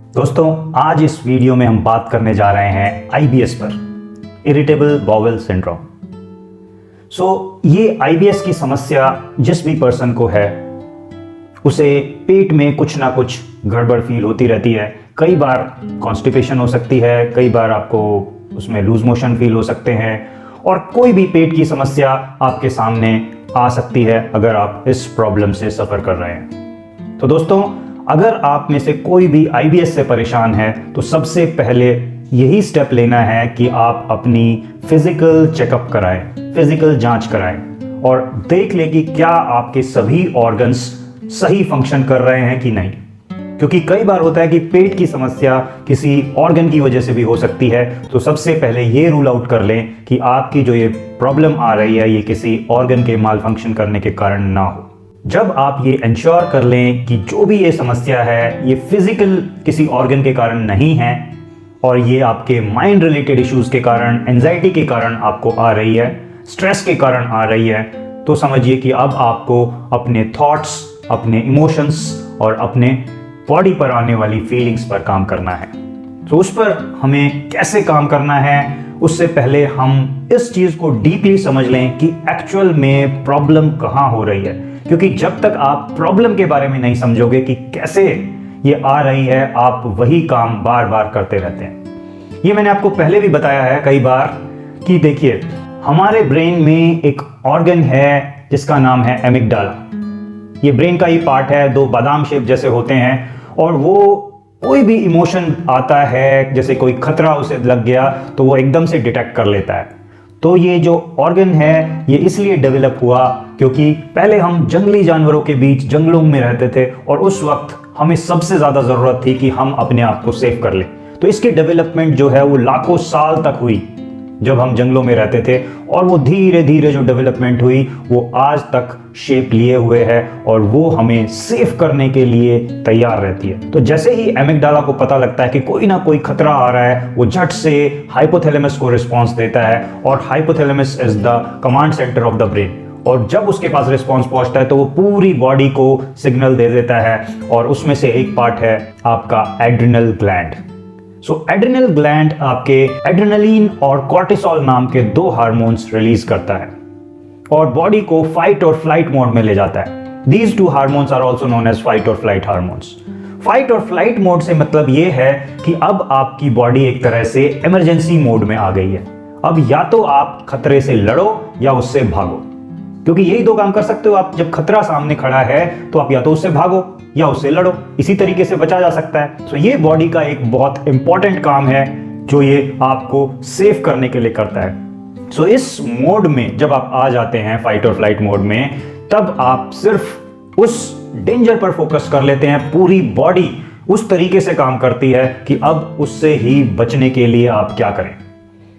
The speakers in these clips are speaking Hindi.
दोस्तों, आज इस वीडियो में हम बात करने जा रहे हैं आईबीएस पर, इरिटेबल बाउल सिंड्रोम। ये आईबीएस की समस्या जिस भी पर्सन को है उसे पेट में कुछ ना कुछ गड़बड़ फील होती रहती है। कई बार कॉन्स्टिपेशन हो सकती है, कई बार आपको उसमें लूज मोशन फील हो सकते हैं और कोई भी पेट की समस्या आपके सामने आ सकती है अगर आप इस प्रॉब्लम से सफ़र कर रहे हैं। तो दोस्तों, अगर आप में से कोई भी आईबीएस से परेशान है तो सबसे पहले यही स्टेप लेना है कि आप अपनी फिजिकल चेकअप कराएं, फिजिकल जांच कराएं और देख लें कि क्या आपके सभी ऑर्गन्स सही फंक्शन कर रहे हैं कि नहीं। क्योंकि कई बार होता है कि पेट की समस्या किसी ऑर्गन की वजह से भी हो सकती है। तो सबसे पहले ये रूल आउट कर लें कि आपकी जो ये प्रॉब्लम आ रही है ये किसी ऑर्गन के माल फंक्शन करने के कारण ना हो। जब आप ये इंश्योर कर लें कि जो भी ये समस्या है ये फिजिकल किसी ऑर्गन के कारण नहीं है और ये आपके माइंड रिलेटेड इश्यूज के कारण, एंजाइटी के कारण आपको आ रही है, स्ट्रेस के कारण आ रही है, तो समझिए कि अब आपको अपने थॉट्स, अपने इमोशंस और अपने बॉडी पर आने वाली फीलिंग्स पर काम करना है। तो उस पर हमें कैसे काम करना है, उससे पहले हम इस चीज को डीपली समझ लें कि एक्चुअल में प्रॉब्लम कहाँ हो रही है। क्योंकि जब तक आप प्रॉब्लम के बारे में नहीं समझोगे कि कैसे ये आ रही है, आप वही काम बार बार करते रहते हैं। ये मैंने आपको पहले भी बताया है कई बार कि देखिए, हमारे ब्रेन में एक ऑर्गन है जिसका नाम है एमिग्डाला। ये ब्रेन का ही पार्ट है, दो बादाम शेप जैसे होते हैं और वो कोई भी इमोशन आता है, जैसे कोई खतरा उसे लग गया तो वो एकदम से डिटेक्ट कर लेता है। तो ये जो ऑर्गन है ये इसलिए डेवलप हुआ क्योंकि पहले हम जंगली जानवरों के बीच जंगलों में रहते थे और उस वक्त हमें सबसे ज़्यादा ज़रूरत थी कि हम अपने आप को सेव कर लें। तो इसकी डेवलपमेंट जो है वो लाखों साल तक हुई जब हम जंगलों में रहते थे और वो धीरे धीरे जो डेवलपमेंट हुई वो आज तक शेप लिए हुए है और वो हमें सेव करने के लिए तैयार रहती है। तो जैसे ही एमिग्डाला को पता लगता है कि कोई ना कोई खतरा आ रहा है, वो झट से हाइपोथैलेमस को रिस्पॉन्स देता है और hypothalamus is the command centre of the brain. और जब उसके पास रिस्पॉन्स पहुंचता है तो वो पूरी बॉडी को सिग्नल दे देता है और उसमें से एक पार्ट है आपका एड्रिनल ग्लैंड। एड्रिनल ग्लैंड आपके एड्रेनलिन और कॉर्टिसोल नाम के दो हार्मोन्स रिलीज करता है और बॉडी को फाइट और फ्लाइट मोड में ले जाता है। These two hormones are also known as fight और फ्लाइट हार्मोन्स। फाइट और फ्लाइट मोड से मतलब ये है कि अब आपकी बॉडी एक तरह से इमरजेंसी मोड में आ गई है। अब या तो आप खतरे से लड़ो या उससे भागो, क्योंकि यही दो काम कर सकते हो आप। जब खतरा सामने खड़ा है तो आप या तो उससे भागो या उससे लड़ो, इसी तरीके से बचा जा सकता है। ये बॉडी का एक बहुत इंपॉर्टेंट काम है जो ये आपको सेव करने के लिए करता है। इस मोड में जब आप आ जाते हैं फाइट और फ्लाइट मोड में, तब आप सिर्फ उस डेंजर पर फोकस कर लेते हैं। पूरी बॉडी उस तरीके से काम करती है कि अब उससे ही बचने के लिए आप क्या करें।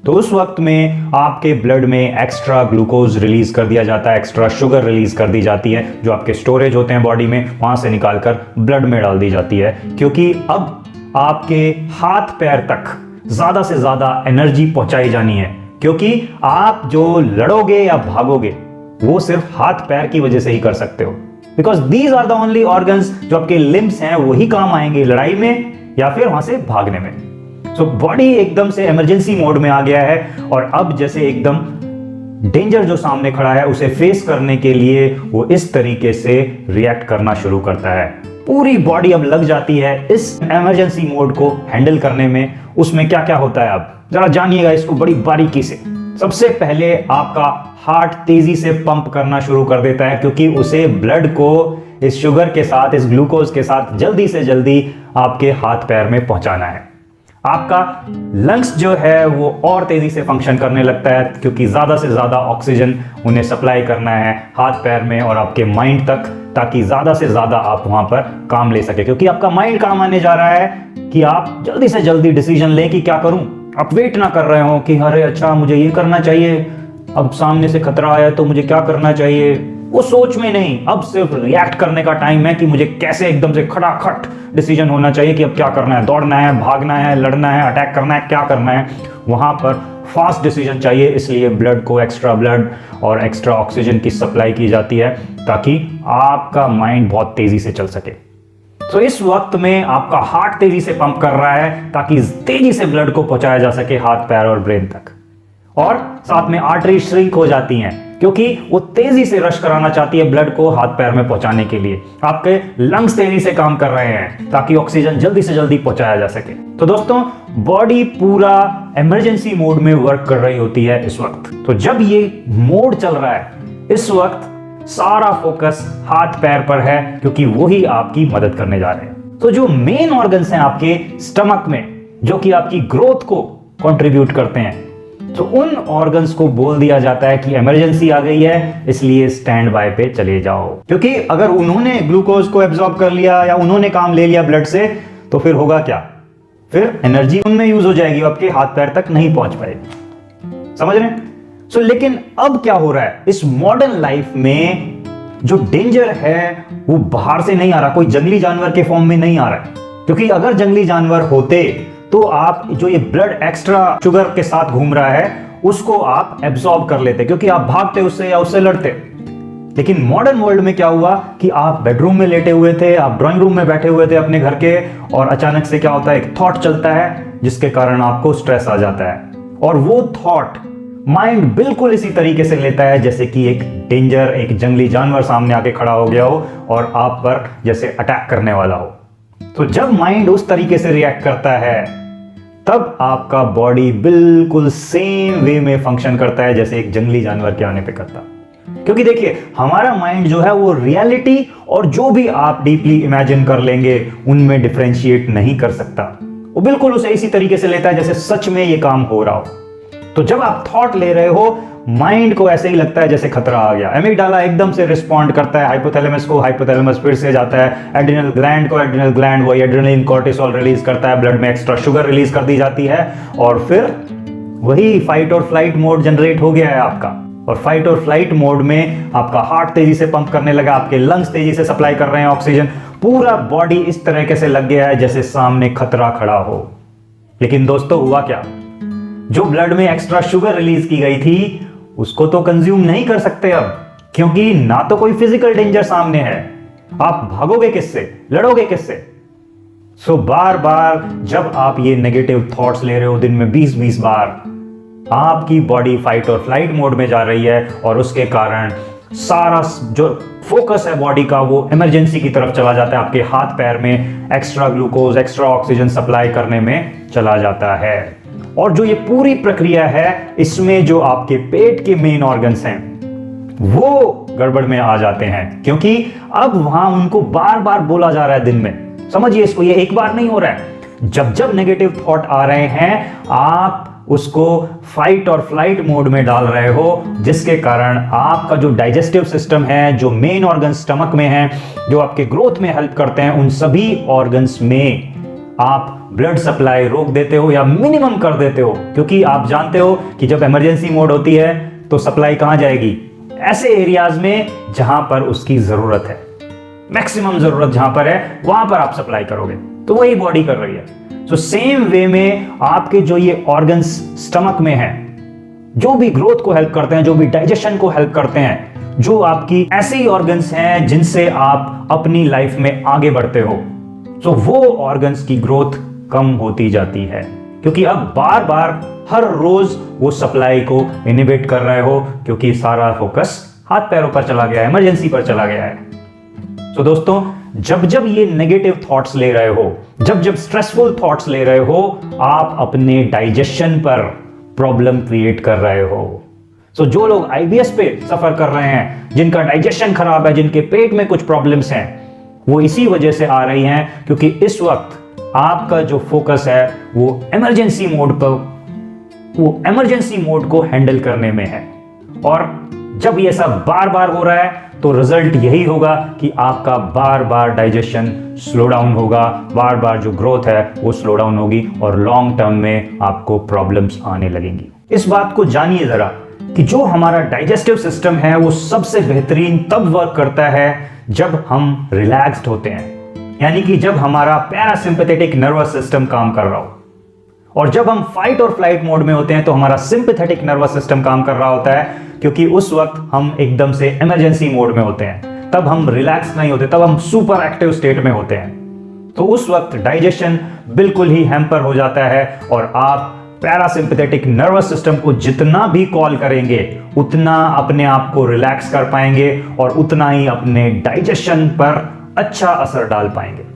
तो उस वक्त में आपके ब्लड में एक्स्ट्रा ग्लूकोज रिलीज कर दिया जाता है, एक्स्ट्रा शुगर रिलीज कर दी जाती है जो आपके स्टोरेज होते हैं बॉडी में, वहां से निकालकर ब्लड में डाल दी जाती है। क्योंकि अब आपके हाथ पैर तक ज्यादा से ज्यादा एनर्जी पहुंचाई जानी है, क्योंकि आप जो लड़ोगे या भागोगे वो सिर्फ हाथ पैर की वजह से ही कर सकते हो। Because these are the only organs, जो आपके लिम्स हैं वही काम आएंगे लड़ाई में या फिर वहां से भागने में। बॉडी एकदम से इमरजेंसी मोड में आ गया है और अब जैसे एकदम डेंजर जो सामने खड़ा है उसे फेस करने के लिए वो इस तरीके से रिएक्ट करना शुरू करता है। पूरी बॉडी अब लग जाती है इस इमरजेंसी मोड को हैंडल करने में। उसमें क्या क्या होता है अब जरा जानिएगा इसको बड़ी बारीकी से। सबसे पहले आपका हार्ट तेजी से पंप करना शुरू कर देता है, क्योंकि उसे ब्लड को इस शुगर के साथ, इस ग्लूकोज के साथ जल्दी से जल्दी आपके हाथ पैर में पहुंचाना है। आपका लंग्स जो है वो और तेजी से फंक्शन करने लगता है, क्योंकि ज्यादा से ज्यादा ऑक्सीजन उन्हें सप्लाई करना है हाथ पैर में और आपके माइंड तक, ताकि ज्यादा से ज्यादा आप वहां पर काम ले सके। क्योंकि आपका माइंड काम आने जा रहा है कि आप जल्दी से जल्दी डिसीजन लें कि क्या करूं। आप वेट ना कर रहे हो कि अरे अच्छा मुझे ये करना चाहिए, अब सामने से खतरा आया तो मुझे क्या करना चाहिए, वो सोच में नहीं। अब सिर्फ रिएक्ट करने का टाइम है कि मुझे कैसे एकदम से खटाखट डिसीजन होना चाहिए कि अब क्या करना है, दौड़ना है, भागना है, लड़ना है, अटैक करना है, क्या करना है। वहां पर फास्ट डिसीजन चाहिए, इसलिए ब्लड को एक्स्ट्रा ब्लड और एक्स्ट्रा ऑक्सीजन की सप्लाई की जाती है ताकि आपका माइंड बहुत तेजी से चल सके। तो इस वक्त में आपका हार्ट तेजी से पंप कर रहा है ताकि तेजी से ब्लड को पहुंचाया जा सके हाथ, पैर और ब्रेन तक। और साथ में आर्टरी श्रिंक हो जाती हैं क्योंकि वो तेजी से रश कराना चाहती है ब्लड को हाथ पैर में पहुंचाने के लिए। आपके लंग्स तेजी से काम कर रहे हैं ताकि ऑक्सीजन जल्दी से जल्दी पहुंचाया जा सके। तो दोस्तों, बॉडी पूरा इमरजेंसी मोड में वर्क कर रही होती है इस वक्त। तो जब ये मोड चल रहा है इस वक्त सारा फोकस हाथ पैर पर है क्योंकि वही आपकी मदद करने जा रहे हैं। तो जो मेन ऑर्गन्स हैं आपके स्टमक में जो कि आपकी ग्रोथ को कंट्रीब्यूट करते हैं, तो उन ऑर्गन्स को बोल दिया जाता है कि इमरजेंसी आ गई है, इसलिए स्टैंड बाय पे चले जाओ। क्योंकि अगर उन्होंने ग्लूकोज को एब्जॉर्ब कर लिया या उन्होंने काम ले लिया ब्लड से, तो फिर होगा क्या? फिर एनर्जी उनमें यूज हो जाएगी, आपके हाथ पैर तक नहीं पहुंच पाएगी। समझ रहे हैं? सो लेकिन अब क्या हो रहा है इस मॉडर्न लाइफ में, जो डेंजर है वो बाहर से नहीं आ रहा, कोई जंगली जानवर के फॉर्म में नहीं आ रहा है। क्योंकि अगर जंगली जानवर होते तो आप जो ये ब्लड एक्स्ट्रा शुगर के साथ घूम रहा है उसको आप एब्सॉर्ब कर लेते क्योंकि आप भागते उससे या उससे लड़ते। लेकिन मॉडर्न वर्ल्ड में क्या हुआ कि आप बेडरूम में लेटे हुए थे, आप ड्राइंग रूम में बैठे हुए थे अपने घर के, और अचानक से क्या होता है, एक थॉट चलता है जिसके कारण आपको स्ट्रेस आ जाता है। और वो थॉट माइंड बिल्कुल इसी तरीके से लेता है जैसे कि एक डेंजर, एक जंगली जानवर सामने आके खड़ा हो गया हो और आप पर जैसे अटैक करने वाला हो। तो जब माइंड उस तरीके से रिएक्ट करता है तब आपका बॉडी बिल्कुल सेम वे में फंक्शन करता है जैसे एक जंगली जानवर के आने पे करता। क्योंकि देखिए, हमारा माइंड जो है वो रियलिटी और जो भी आप डीपली इमेजिन कर लेंगे उनमें डिफरेंशिएट नहीं कर सकता। वो बिल्कुल उसे इसी तरीके से लेता है जैसे सच में ये काम हो रहा हो। तो जब आप थॉट ले रहे हो, माइंड को ऐसे ही लगता है जैसे खतरा आ गया। एमिगडाला एकदम से रिस्पॉन्ड करता है हाइपोथैलेमस को, हाइपोथैलेमस फिर से जाता है एड्रिनल ग्लैंड को, एड्रिनल ग्लैंड वही एड्रेनलिन कॉर्टिसोल रिलीज करता है, ब्लड में एक्स्ट्रा शुगर रिलीज कर दी जाती है और फिर वही फाइट और फ्लाइट मोड जनरेट हो गया है आपका। और फाइट और फ्लाइट मोड में आपका हार्ट तेजी से पंप करने लगा, आपके लंग्स तेजी से सप्लाई कर रहे हैं ऑक्सीजन, पूरा बॉडी इस तरीके से लग गया है जैसे सामने खतरा खड़ा हो। लेकिन दोस्तों, हुआ क्या? जो ब्लड में एक्स्ट्रा शुगर रिलीज की गई थी उसको तो कंज्यूम नहीं कर सकते अब, क्योंकि ना तो कोई फिजिकल डेंजर सामने है। आप भागोगे किससे, लड़ोगे किससे? सो बार बार जब आप ये नेगेटिव थॉट्स ले रहे हो दिन में 20-20 बार, आपकी बॉडी फाइट और फ्लाइट मोड में जा रही है और उसके कारण सारा जो फोकस है बॉडी का वो इमरजेंसी की तरफ चला जाता है, आपके हाथ पैर में extra glucose, extra oxygen supply करने में चला जाता है। और जो ये पूरी प्रक्रिया है इसमें जो आपके पेट के मेन ऑर्गन्स हैं वो गड़बड़ में आ जाते हैं, क्योंकि अब वहां उनको बार बार बोला जा रहा है दिन में। समझिए इसको, ये एक बार नहीं हो रहा है। जब जब नेगेटिव थॉट आ रहे हैं आप उसको फाइट और फ्लाइट मोड में डाल रहे हो, जिसके कारण आपका जो डाइजेस्टिव सिस्टम है, जो मेन ऑर्गन स्टमक में है, जो आपके ग्रोथ में हेल्प करते हैं, उन सभी ऑर्गन्स में आप ब्लड सप्लाई रोक देते हो या मिनिमम कर देते हो। क्योंकि आप जानते हो कि जब इमरजेंसी मोड होती है तो सप्लाई कहां जाएगी? ऐसे एरियाज में जहां पर उसकी जरूरत है, मैक्सिमम जरूरत जहां पर है वहां पर आप सप्लाई करोगे। तो वही बॉडी कर रही है। तो सेम वे में आपके जो ये ऑर्गन्स स्टमक में हैं, जो भी ग्रोथ को हेल्प करते हैं, जो भी डाइजेशन को हेल्प करते हैं, जो आपकी ऐसे ही ऑर्गन्स हैं जिनसे आप अपनी लाइफ में आगे बढ़ते हो, तो वो ऑर्गन्स की ग्रोथ कम होती जाती है। क्योंकि अब बार बार हर रोज वो सप्लाई को इनिबिट कर रहे हो, क्योंकि सारा फोकस हाथ पैरों पर चला गया है, इमरजेंसी पर चला गया है। तो दोस्तों, जब जब ये नेगेटिव थॉट्स ले रहे हो, जब जब स्ट्रेसफुल थॉट्स ले रहे हो, आप अपने डाइजेशन पर प्रॉब्लम क्रिएट कर रहे हो। सो जो लोग आईबीएस पे सफर कर रहे हैं, जिनका डाइजेशन खराब है, जिनके पेट में कुछ प्रॉब्लम्स हैं, वो इसी वजह से आ रही हैं, क्योंकि इस वक्त आपका जो फोकस है वो इमरजेंसी मोड पर, वो इमरजेंसी मोड को हैंडल करने में है। और जब ये सब बार बार हो रहा है तो रिजल्ट यही होगा कि आपका बार बार डाइजेशन स्लो डाउन होगा, बार बार जो ग्रोथ है वो स्लो डाउन होगी और लॉन्ग टर्म में आपको प्रॉब्लम्स आने लगेंगी। इस बात को जानिए जरा कि जो हमारा डाइजेस्टिव सिस्टम है वो सबसे बेहतरीन तब वर्क करता है जब हम रिलैक्स्ड होते हैं, यानी कि जब हमारा पैरासिम्पैथेटिक नर्वस सिस्टम काम कर रहा हो। और जब हम फाइट और फ्लाइट मोड में होते हैं तो हमारा सिंपैथेटिक नर्वस सिस्टम काम कर रहा होता है, क्योंकि उस वक्त हम एकदम से इमरजेंसी मोड में होते हैं, तब हम रिलैक्स नहीं होते, तब हम सुपर एक्टिव स्टेट में होते हैं। तो उस वक्त डाइजेशन बिल्कुल ही हैम्पर हो जाता है और आप पैरासिम्पैथेटिक नर्वस सिस्टम को जितना भी कॉल करेंगे उतना अपने आप को रिलैक्स कर पाएंगे और उतना ही अपने डाइजेशन पर अच्छा असर डाल पाएंगे।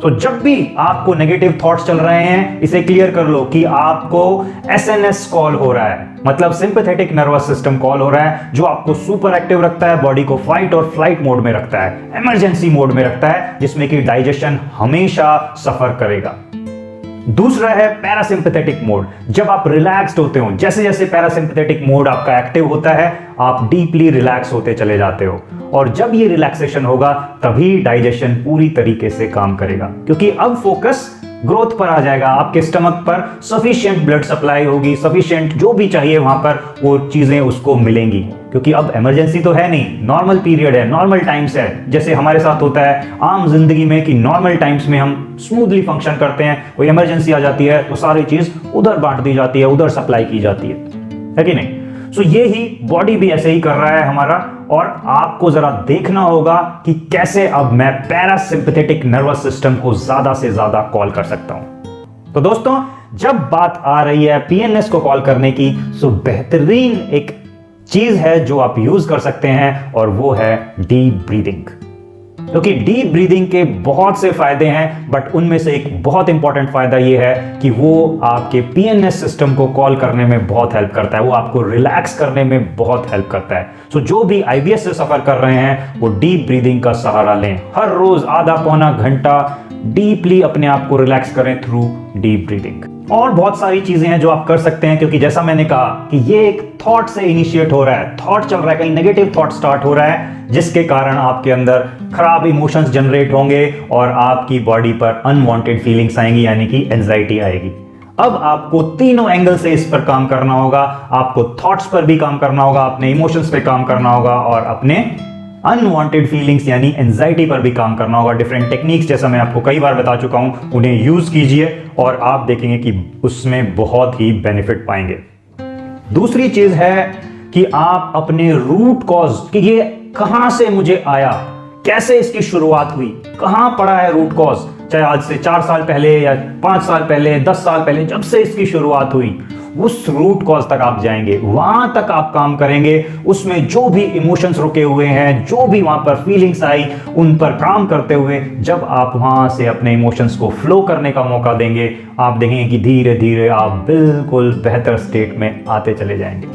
तो जब भी आपको नेगेटिव थॉट्स चल रहे हैं, इसे क्लियर कर लो कि आपको एसएनएस कॉल हो रहा है, मतलब सिंपैथेटिक नर्वस सिस्टम कॉल हो रहा है, जो आपको सुपर एक्टिव रखता है, बॉडी को फाइट और फ्लाइट मोड में रखता है, इमरजेंसी मोड में रखता है, जिसमें कि डाइजेशन हमेशा सफर करेगा। दूसरा है पैरासिम्पैथेटिक मोड। जब आप रिलैक्स्ड होते हो, जैसे जैसे पैरासिम्पैथेटिक मोड आपका एक्टिव होता है, आप डीपली रिलैक्स होते चले जाते हो और जब ये रिलैक्सेशन होगा तभी डाइजेशन पूरी तरीके से काम करेगा, क्योंकि अब फोकस ग्रोथ पर आ जाएगा। आपके स्टमक पर सफिशिएंट ब्लड सप्लाई होगी, सफिशिएंट जो भी चाहिए वहां पर वो चीजें उसको मिलेंगी, क्योंकि अब इमरजेंसी तो है नहीं, नॉर्मल पीरियड है, नॉर्मल टाइम्स है। जैसे हमारे साथ होता है आम जिंदगी में कि नॉर्मल टाइम्स में हम स्मूथली फंक्शन करते हैं, कोई इमरजेंसी आ जाती है तो सारी चीज उधर बांट दी जाती है, उधर सप्लाई की जाती है कि नहीं। सो ये ही बॉडी भी ऐसे ही कर रहा है हमारा, और आपको जरा देखना होगा कि कैसे अब मैं पैरासिम्पैथेटिक नर्वस सिस्टम को ज्यादा से ज्यादा कॉल कर सकता हूं। तो दोस्तों, जब बात आ रही है पीएनएस को कॉल करने की, सो बेहतरीन एक चीज है जो आप यूज कर सकते हैं और वो है डीप ब्रीदिंग। क्योंकि डीप ब्रीदिंग के बहुत से फायदे हैं, बट उनमें से एक बहुत इंपॉर्टेंट फायदा यह है कि वो आपके पीएनएस सिस्टम को कॉल करने में बहुत हेल्प करता है, वो आपको रिलैक्स करने में बहुत हेल्प करता है। सो जो भी आईबीएस से सफर कर रहे हैं वो डीप ब्रीदिंग का सहारा लें। हर रोज आधा पौना घंटा डीपली अपने आप को रिलैक्स करें थ्रू डीप ब्रीदिंग। और बहुत सारी चीजें हैं जो आप कर सकते हैं, क्योंकि जैसा मैंने कहा कि ये एक थॉट से इनिशिएट हो रहा है, थॉट चल रहा है, कहीं नेगेटिव थॉट स्टार्ट हो रहा है, जिसके कारण आपके अंदर खराब इमोशंस जनरेट होंगे और आपकी बॉडी पर अनवांटेड फीलिंग्स आएंगी, यानी कि एंजाइटी आएगी। अब आपको तीनों एंगल से इस पर काम करना होगा। आपको थॉट्स पर भी काम करना होगा, अपने इमोशंस पे काम करना होगा और अपने अनवांटेड फीलिंग्स यानी एंजाइटी पर भी काम करना होगा। डिफरेंट टेक्निक्स, जैसा मैं आपको कई बार बता चुका हूं, उन्हें यूज कीजिए और आप देखेंगे कि उसमें बहुत ही बेनिफिट पाएंगे। दूसरी चीज है कि आप अपने रूट कॉज, कि ये कहां से मुझे आया, कैसे इसकी शुरुआत हुई, कहां पड़ा है रूट कॉज, चाहे आज से 4 साल पहले या 5 साल पहले, 10 साल पहले, जब से इसकी शुरुआत हुई, उस रूट कॉज तक आप जाएंगे, वहां तक आप काम करेंगे। उसमें जो भी इमोशंस रुके हुए हैं, जो भी वहां पर फीलिंग्स आई, उन पर काम करते हुए जब आप वहां से अपने इमोशंस को फ्लो करने का मौका देंगे, आप देखेंगे कि धीरे धीरे आप बिल्कुल बेहतर स्टेट में आते चले जाएंगे।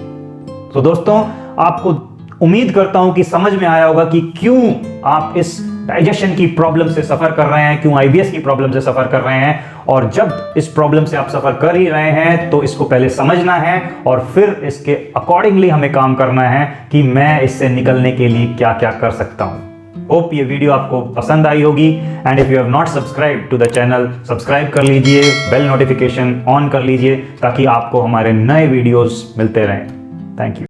तो दोस्तों, आपको उम्मीद करता हूं कि समझ में आया होगा कि क्यों आप इस डाइजेशन की प्रॉब्लम से सफर कर रहे हैं, क्यों आईबीएस की प्रॉब्लम से सफर कर रहे हैं। और जब इस प्रॉब्लम से आप सफर कर ही रहे हैं तो इसको पहले समझना है और फिर इसके अकॉर्डिंगली हमें काम करना है कि मैं इससे निकलने के लिए क्या क्या कर सकता हूं। होप ये वीडियो आपको पसंद आई होगी, and if you have not subscribe to the channel, subscribe कर लीजिए, बेल नोटिफिकेशन ऑन कर लीजिए ताकि आपको हमारे नए वीडियोस मिलते रहें। Thank you.